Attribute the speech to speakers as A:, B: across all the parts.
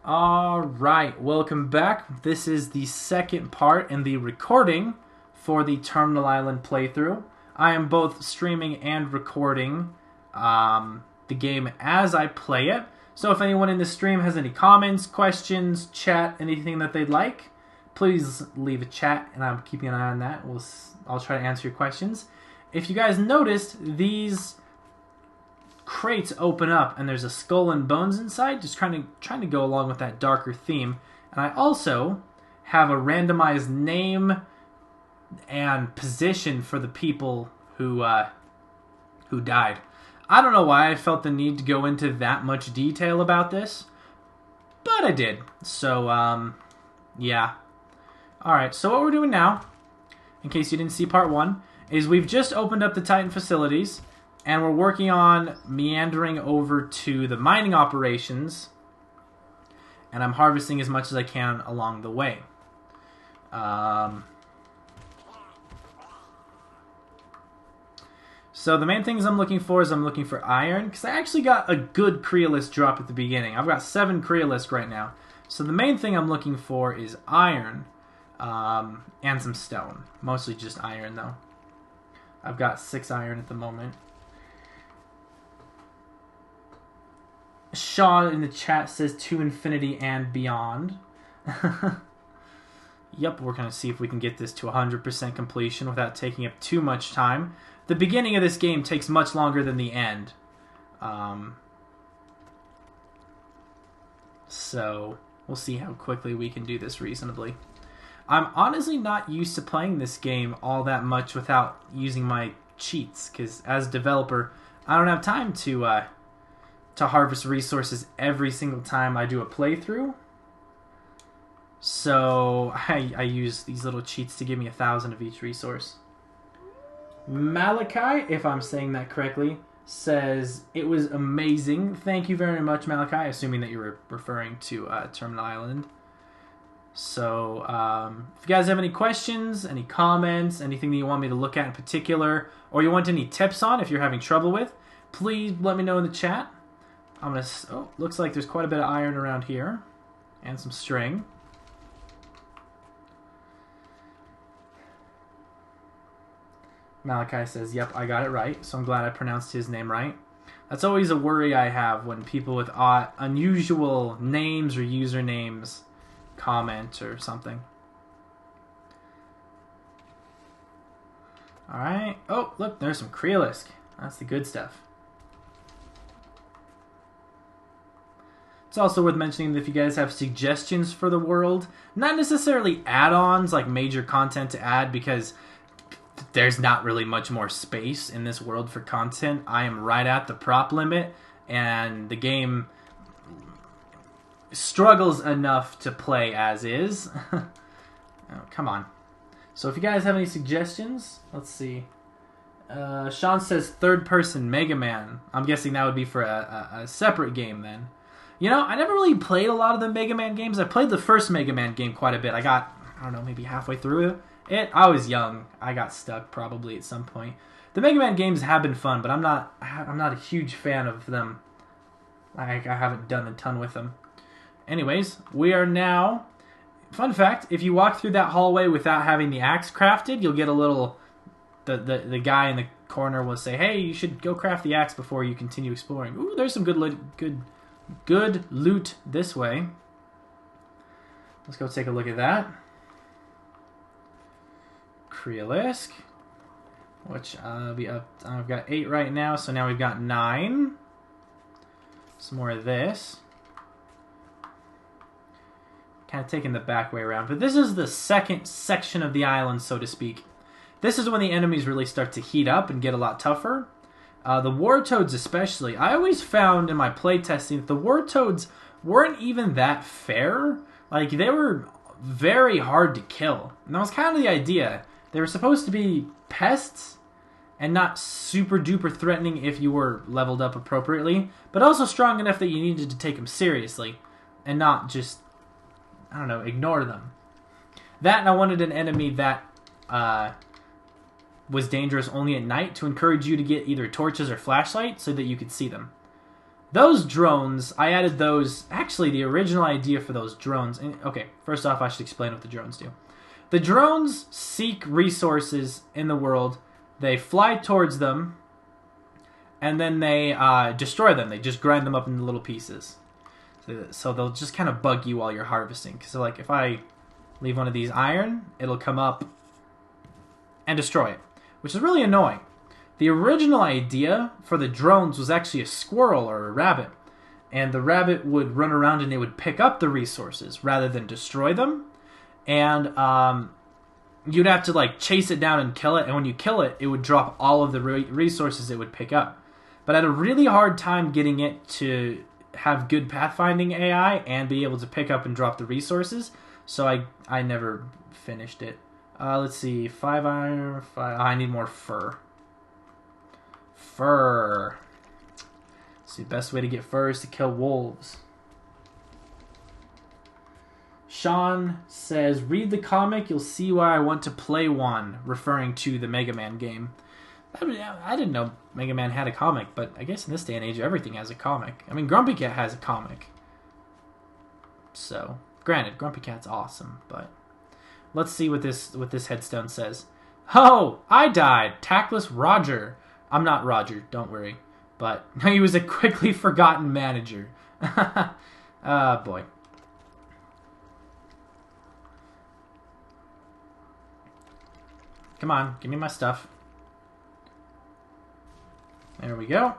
A: Alright, welcome back. This is the second part in the recording for the Terminal Island playthrough. I am both streaming and recording the game as I play it. So if anyone in the stream has any comments, questions, chat, anything that they'd like, please leave a chat and I'm keeping an eye on that. I'll try to answer your questions. If you guys noticed, these crates open up and there's a skull and bones inside, just trying to go along with that darker theme. And I also have a randomized name and position for the people who died. I don't know why I felt the need to go into that much detail about this, but I did. So yeah. Alright, so what we're doing now, in case you didn't see part 1, is we've just opened up the Titan facilities. And we're working on meandering over to the mining operations. And I'm harvesting as much as I can along the way. So the main things I'm looking for is I'm looking for iron. Because I actually got a good Creolist drop at the beginning. I've got 7 Creolist right now. So the main thing I'm looking for is iron. And some stone. Mostly just iron though. I've got 6 iron at the moment. Sean in the chat says to infinity and beyond. Yep, we're going to see if we can get this to 100% completion without taking up too much time. The beginning of this game takes much longer than the end. So, we'll see how quickly we can do this reasonably. I'm honestly not used to playing this game all that much without using my cheats, because as a developer, I don't have time to harvest resources every single time I do a playthrough. So I use these little cheats to give me 1,000 of each resource. Malachi, if I'm saying that correctly, says it was amazing. Thank you very much, Malachi, assuming that you were referring to Terminal Island. So if you guys have any questions, any comments, anything that you want me to look at in particular, or you want any tips on if you're having trouble with, please let me know in the chat. Looks like there's quite a bit of iron around here. And some string. Malachi says, yep, I got it right. So I'm glad I pronounced his name right. That's always a worry I have when people with unusual names or usernames comment or something. Alright. Oh, look, there's some Creolisk. That's the good stuff. It's also worth mentioning that if you guys have suggestions for the world, not necessarily add-ons like major content to add, because there's not really much more space in this world for content. I am right at the prop limit, and the game struggles enough to play as is. Oh, come on. So if you guys have any suggestions, let's see. Sean says third-person Mega Man. I'm guessing that would be for a separate game then. You know, I never really played a lot of the Mega Man games. I played the first Mega Man game quite a bit. I got, I don't know, maybe halfway through it. I was young. I got stuck probably at some point. The Mega Man games have been fun, but I'm not a huge fan of them. I haven't done a ton with them. Anyways, we are now... Fun fact, if you walk through that hallway without having the axe crafted, you'll get a little... The guy in the corner will say, hey, you should go craft the axe before you continue exploring. Ooh, there's some good loot this way. Let's go take a look at that. Creolisk, which be up. I've got 8 right now, so now we've got 9. Some more of this. Kind of taking the back way around, but this is the second section of the island, so to speak. This is when the enemies really start to heat up and get a lot tougher. The Wartoads especially. I always found in my playtesting that the Wartoads weren't even that fair. Like, they were very hard to kill. And that was kind of the idea. They were supposed to be pests and not super duper threatening if you were leveled up appropriately, but also strong enough that you needed to take them seriously and not just, I don't know, ignore them. That, and I wanted an enemy that was dangerous only at night to encourage you to get either torches or flashlights so that you could see them. Those drones, I added those. Actually, the original idea for those drones. Okay, first off, I should explain what the drones do. The drones seek resources in the world. They fly towards them, and then they destroy them. They just grind them up into little pieces. So they'll just kind of bug you while you're harvesting. So like if I leave one of these iron, it'll come up and destroy it, which is really annoying. The original idea for the drones was actually a squirrel or a rabbit. And the rabbit would run around and it would pick up the resources rather than destroy them. And you'd have to like chase it down and kill it. And when you kill it, it would drop all of the resources it would pick up. But I had a really hard time getting it to have good pathfinding AI and be able to pick up and drop the resources. So I never finished it. Let's see. 5 iron. 5. I need more fur. Fur. See, the best way to get fur is to kill wolves. Sean says, read the comic, you'll see why I want to play one, referring to the Mega Man game. I didn't know Mega Man had a comic, but I guess in this day and age, everything has a comic. I mean, Grumpy Cat has a comic. So, granted, Grumpy Cat's awesome, but let's see what this headstone says. Oh, I died. Tactless Roger. I'm not Roger, don't worry. But he was a quickly forgotten manager. Boy. Come on, give me my stuff. There we go.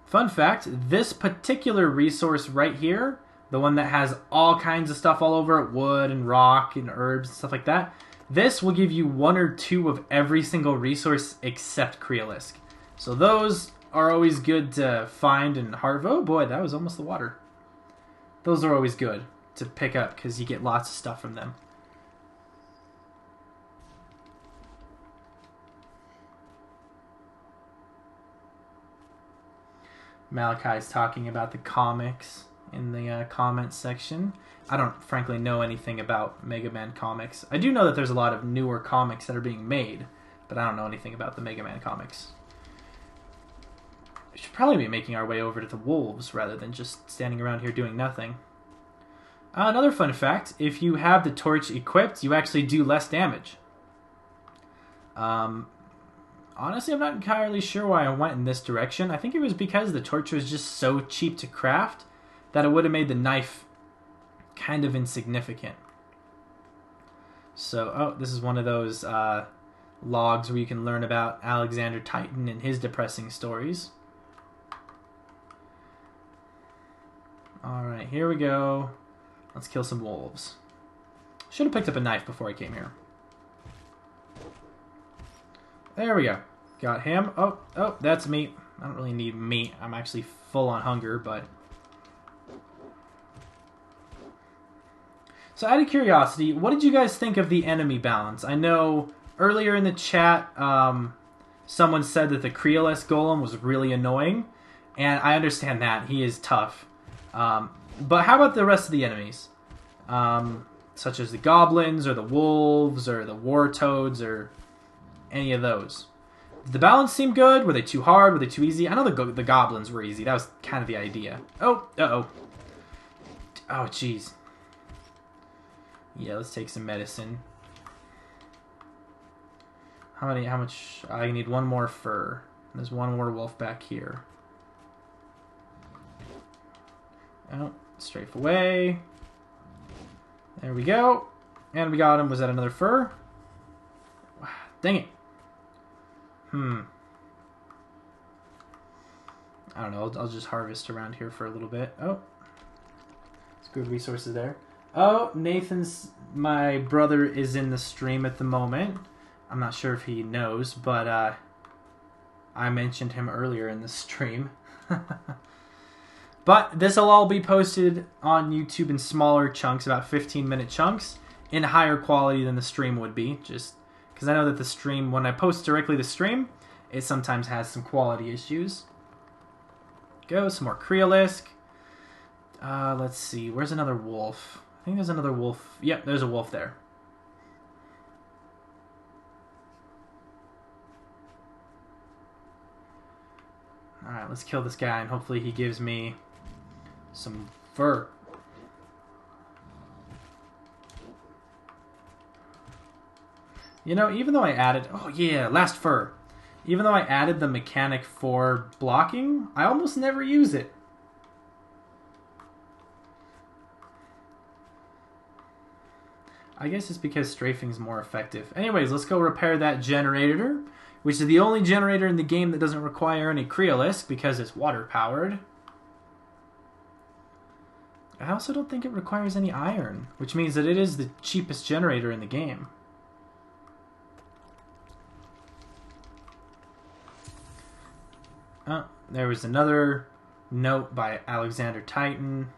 A: Fun fact, this particular resource right here, the one that has all kinds of stuff all over it, wood and rock and herbs and stuff like that, this will give you 1 or 2 of every single resource except Creolisk. So those are always good to find and harvest. Oh boy, that was almost the water. Those are always good to pick up because you get lots of stuff from them. Malachi's talking about the comics in the comments section. I don't frankly know anything about Mega Man comics. I do know that there's a lot of newer comics that are being made, but I don't know anything about the Mega Man comics. We should probably be making our way over to the wolves rather than just standing around here doing nothing. Another fun fact, if you have the torch equipped, you actually do less damage. Honestly, I'm not entirely sure why I went in this direction. I think it was because the torch was just so cheap to craft that it would have made the knife kind of insignificant. So, oh, this is one of those logs where you can learn about Alexander Titan and his depressing stories. Alright, here we go. Let's kill some wolves. Should have picked up a knife before I came here. There we go. Got him. Oh, that's meat. I don't really need meat. I'm actually full on hunger, but... So out of curiosity, what did you guys think of the enemy balance? I know earlier in the chat, someone said that the Creolisk Golem was really annoying, and I understand that. He is tough. But how about the rest of the enemies? Such as the goblins, or the wolves, or the war toads, or any of those. Did the balance seem good? Were they too hard? Were they too easy? I know the goblins were easy. That was kind of the idea. Oh, uh-oh. Oh, jeez. Yeah, let's take some medicine. How much? I need 1 more fur. There's 1 more wolf back here. Oh, strafe away. There we go. And we got him. Was that another fur? Dang it. I don't know. I'll just harvest around here for a little bit. Oh. It's good resources there. Oh, my brother is in the stream at the moment. I'm not sure if he knows, but I mentioned him earlier in the stream. But this will all be posted on YouTube in smaller chunks, about 15-minute chunks, in higher quality than the stream would be, just because I know that the stream, when I post directly to stream, it sometimes has some quality issues. Go, some more Creolisk. Let's see, where's another wolf? I think there's another wolf. Yep, there's a wolf there. Alright, let's kill this guy and hopefully he gives me some fur. You know, even though I added... Oh, yeah, last fur. Even though I added the mechanic for blocking, I almost never use it. I guess it's because strafing's more effective. Anyways, let's go repair that generator, which is the only generator in the game that doesn't require any Kryalisk because it's water-powered. I also don't think it requires any iron, which means that it is the cheapest generator in the game. Oh, there was another note by Alexander Titan.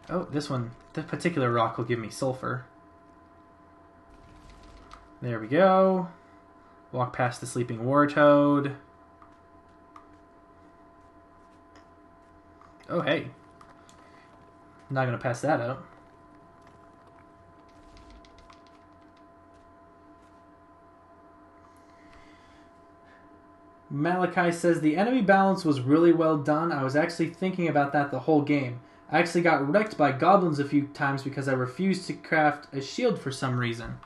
A: Oh, this particular rock will give me sulfur. There we go. Walk past the sleeping wartoad. Oh, hey. Not going to pass that up. Malachi says, the enemy balance was really well done. I was actually thinking about that the whole game. I actually got wrecked by goblins a few times because I refused to craft a shield for some reason.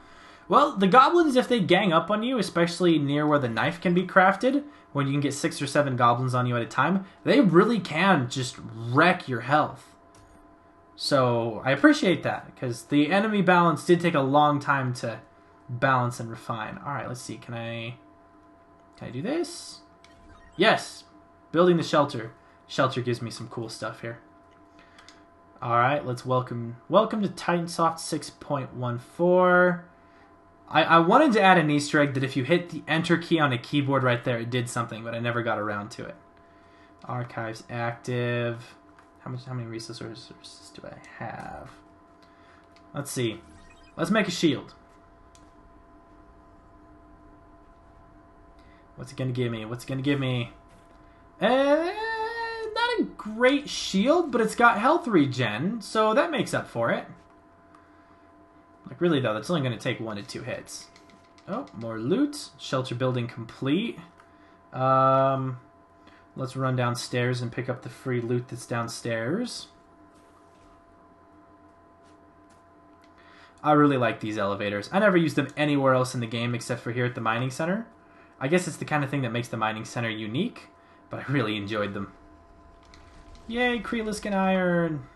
A: Well, the goblins, if they gang up on you, especially near where the knife can be crafted, when you can get 6 or 7 goblins on you at a time, they really can just wreck your health. So, I appreciate that, because the enemy balance did take a long time to balance and refine. Alright, let's see. Can I do this? Yes! Building the shelter. Shelter gives me some cool stuff here. Alright, let's welcome to Titansoft 6.14. I wanted to add an Easter egg that if you hit the enter key on a keyboard right there, it did something, but I never got around to it. Archives active. How many resources do I have? Let's see. Let's make a shield. What's it gonna give me? What's it gonna give me? Not a great shield, but it's got health regen, so that makes up for it. Like, really, though, that's only going to take 1 to 2 hits. Oh, more loot. Shelter building complete. Let's run downstairs and pick up the free loot that's downstairs. I really like these elevators. I never used them anywhere else in the game except for here at the mining center. I guess it's the kind of thing that makes the mining center unique, but I really enjoyed them. Yay, Kryalisk and iron!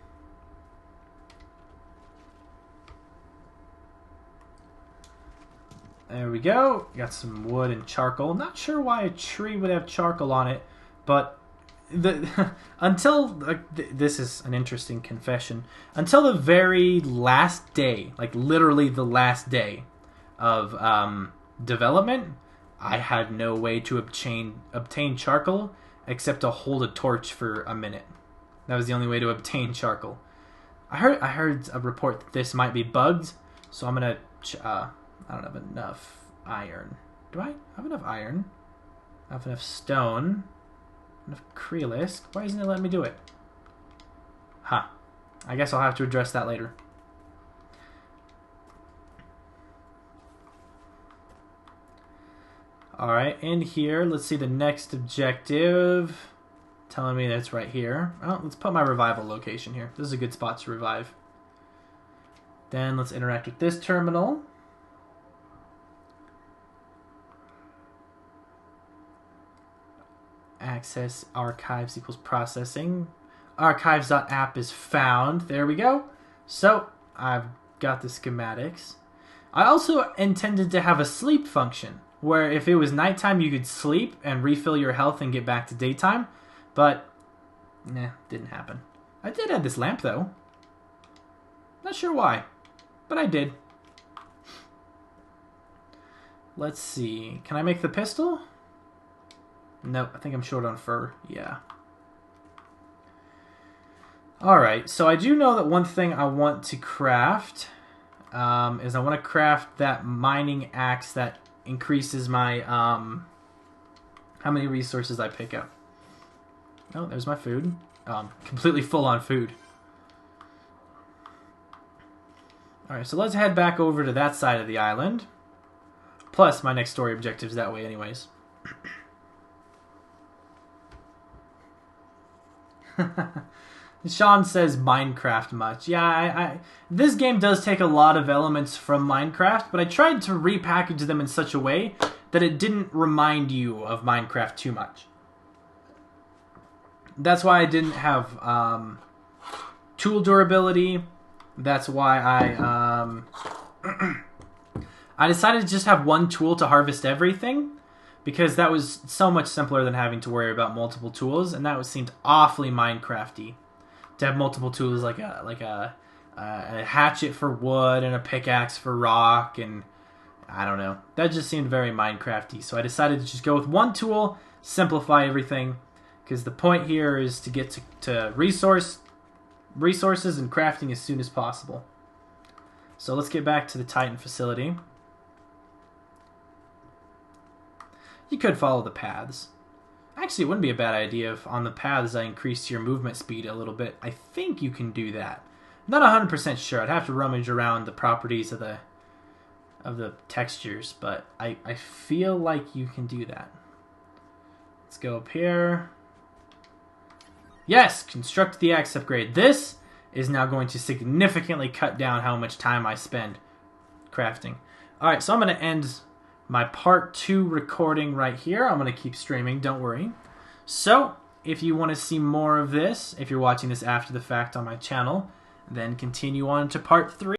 A: There we go. Got some wood and charcoal. Not sure why a tree would have charcoal on it, but this is an interesting confession. Until the very last day, like literally the last day of development, I had no way to obtain charcoal except to hold a torch for a minute. That was the only way to obtain charcoal. I heard a report that this might be bugged, so I'm gonna. I don't have enough iron. Do I have enough iron? I have enough stone. Enough Kryalisk. Why isn't it letting me do it? Huh. I guess I'll have to address that later. Alright, in here, let's see the next objective. Telling me that's right here. Oh, let's put my revival location here. This is a good spot to revive. Then let's interact with this terminal. Access archives equals processing. Archives.app is found. There we go. So, I've got the schematics. I also intended to have a sleep function, where if it was nighttime you could sleep and refill your health and get back to daytime, but, nah, didn't happen. I did add this lamp, though. Not sure why, but I did. Let's see. Can I make the pistol? Nope, I think I'm short on fur. Yeah. Alright, so I do know that one thing I want to craft is I want to craft that mining axe that increases my, how many resources I pick up. Oh, there's my food. Completely full on food. Alright, so let's head back over to that side of the island. Plus, my next story objective's that way anyways. Sean says Minecraft much. Yeah, this game does take a lot of elements from Minecraft, but I tried to repackage them in such a way that it didn't remind you of Minecraft too much. That's why I didn't have tool durability. That's why I decided to just have one tool to harvest everything, because that was so much simpler than having to worry about multiple tools, and that seemed awfully Minecrafty. To have multiple tools like a hatchet for wood and a pickaxe for rock, and I don't know. That just seemed very Minecrafty. So I decided to just go with one tool, simplify everything, because the point here is to get to resources and crafting as soon as possible. So let's get back to the Titan facility. You could follow the paths. Actually, it wouldn't be a bad idea if on the paths I increased your movement speed a little bit. I think you can do that. I'm not 100% sure. I'd have to rummage around the properties of the textures, but I feel like you can do that. Let's go up here. Yes! Construct the axe upgrade. This is now going to significantly cut down how much time I spend crafting. Alright, so I'm going to end my part 2 recording right here. I'm going to keep streaming, don't worry. So, if you want to see more of this, if you're watching this after the fact on my channel, then continue on to part 3.